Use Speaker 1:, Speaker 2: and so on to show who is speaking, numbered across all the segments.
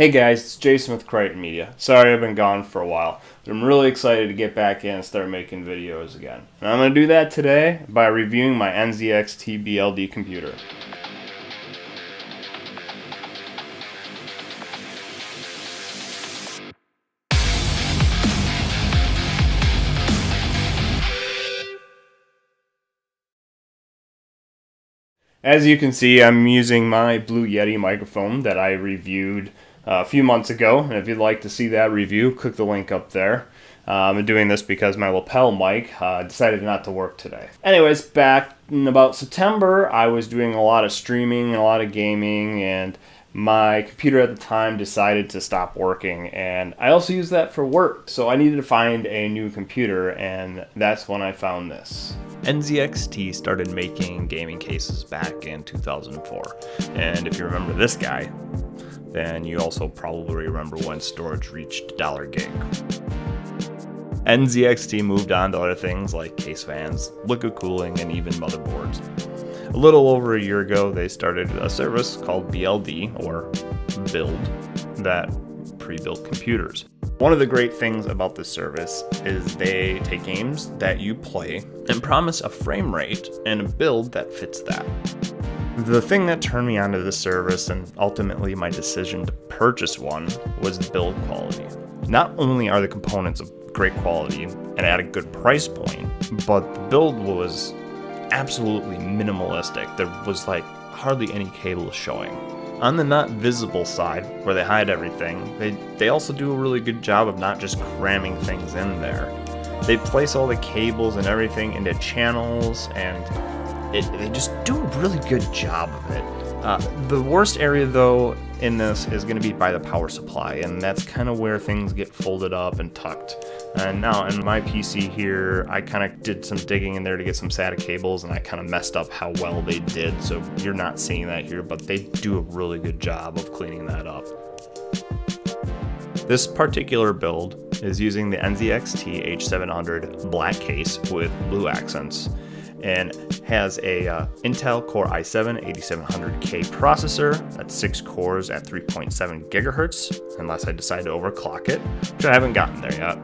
Speaker 1: Hey guys, it's Jason with Kraken Media. Sorry I've been gone for a while, but I'm really excited to get back in and start making videos again. And I'm going to do that today by reviewing my NZXT BLD computer. As you can see, I'm using my Blue Yeti microphone that I reviewed a few months ago, and if you'd like to see that review, click the link up there. I'm doing this because my lapel mic decided not to work today. Anyways, back in about September, I was doing a lot of streaming and a lot of gaming, and my computer at the time decided to stop working, and I also used that for work, so I needed to find a new computer, and that's when I found this. NZXT started making gaming cases back in 2004, and if you remember this guy, then you also probably remember when storage reached $1 gig. NZXT moved on to other things like case fans, liquid cooling, and even motherboards. A little over a year ago, they started a service called BLD, or Build, that pre-built computers. One of the great things about this service is they take games that you play and promise a frame rate and a build that fits that. The thing that turned me onto this service and ultimately my decision to purchase one was the build quality. Not only are the components of great quality and at a good price point, but the build was absolutely minimalistic. There was like hardly any cables showing. On the not visible side, where they hide everything, they also do a really good job of not just cramming things in there. They place all the cables and everything into channels, and they just do a really good job of it. The worst area though in this is going to be by the power supply, and that's kind of where things get folded up and tucked. And now in my PC here, I kind of did some digging in there to get some SATA cables, and I kind of messed up how well they did, so you're not seeing that here, but they do a really good job of cleaning that up. This particular build is using the NZXT H700 black case with blue accents, and has a Intel Core i7-8700K processor. That's 6 cores at 3.7 gigahertz, unless I decide to overclock it, which I haven't gotten there yet.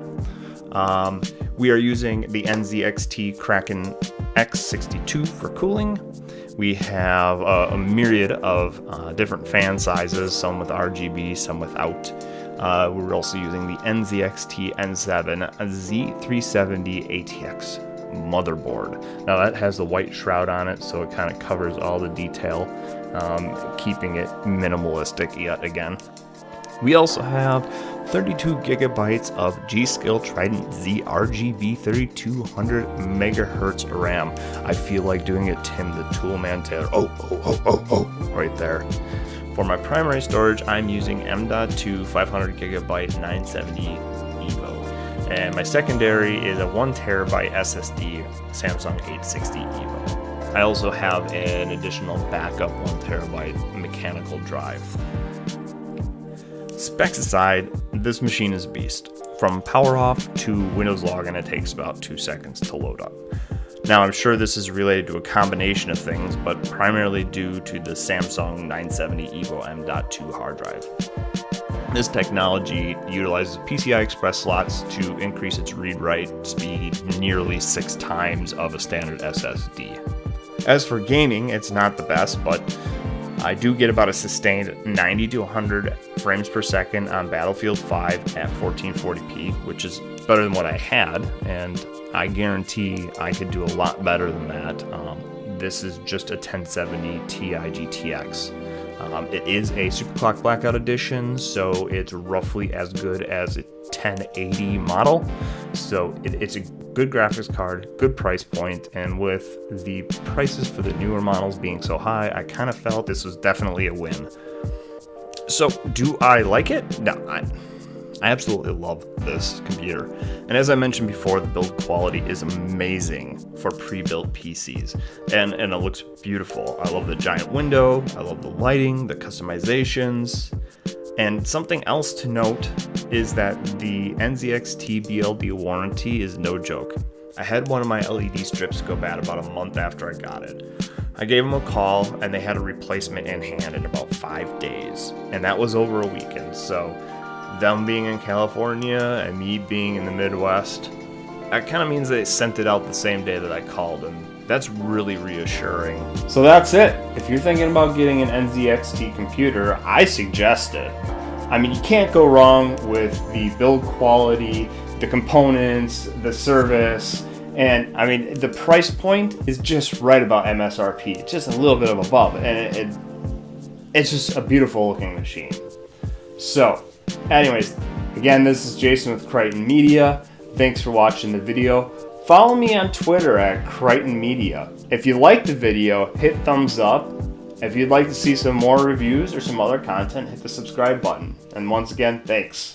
Speaker 1: We are using the NZXT Kraken X62 for cooling. We have a myriad of different fan sizes, some with RGB, some without. We're also using the NZXT N7 Z370 ATX motherboard. Now that has the white shroud on it, so it kind of covers all the detail, keeping it minimalistic yet again. We also have 32 gigabytes of g.skill Trident Z RGB 3200 megahertz RAM. I feel like doing a Tim the Toolman Taylor. Oh, right there. For my primary storage, I'm using M.2 500 gigabyte 970 EVO. And my secondary is a 1 terabyte SSD Samsung 860 EVO. I also have an additional backup 1 terabyte mechanical drive. Specs aside, this machine is a beast. From power off to Windows login, it takes about 2 seconds to load up. Now, I'm sure this is related to a combination of things, but primarily due to the Samsung 970 EVO M.2 hard drive. This technology utilizes PCI Express slots to increase its read-write speed nearly 6 times of a standard SSD. As for gaming, it's not the best, but I do get about a sustained 90 to 100 frames per second on Battlefield 5 at 1440p, which is better than what I had, and I guarantee I could do a lot better than that. This is just a 1070 Ti GTX. It is a Superclock Blackout Edition, so it's roughly as good as a 1080 model. So it's a good graphics card, good price point, and with the prices for the newer models being so high, I kind of felt this was definitely a win. So, do I like it? No, I absolutely love this computer. And as I mentioned before, the build quality is amazing for pre-built PCs. And it looks beautiful. I love the giant window, I love the lighting, the customizations. And something else to note is that the NZXT BLD warranty is no joke. I had one of my LED strips go bad about a month after I got it. I gave them a call and they had a replacement in hand in about 5 days, and that was over a weekend. So them being in California and me being in the Midwest, that kind of means they sent it out the same day that I called, and that's really reassuring. So that's it. If you're thinking about getting an NZXT computer, I suggest it. I mean, you can't go wrong with the build quality, the components, the service, and I mean, the price point is just right about MSRP. It's just a little bit of above, and it's just a beautiful looking machine. So, anyways, again, this is Jason with Kraken Media. Thanks for watching the video. Follow me on Twitter at Kraken Media. If you liked the video, hit thumbs up. If you'd like to see some more reviews or some other content, hit the subscribe button. And once again, thanks.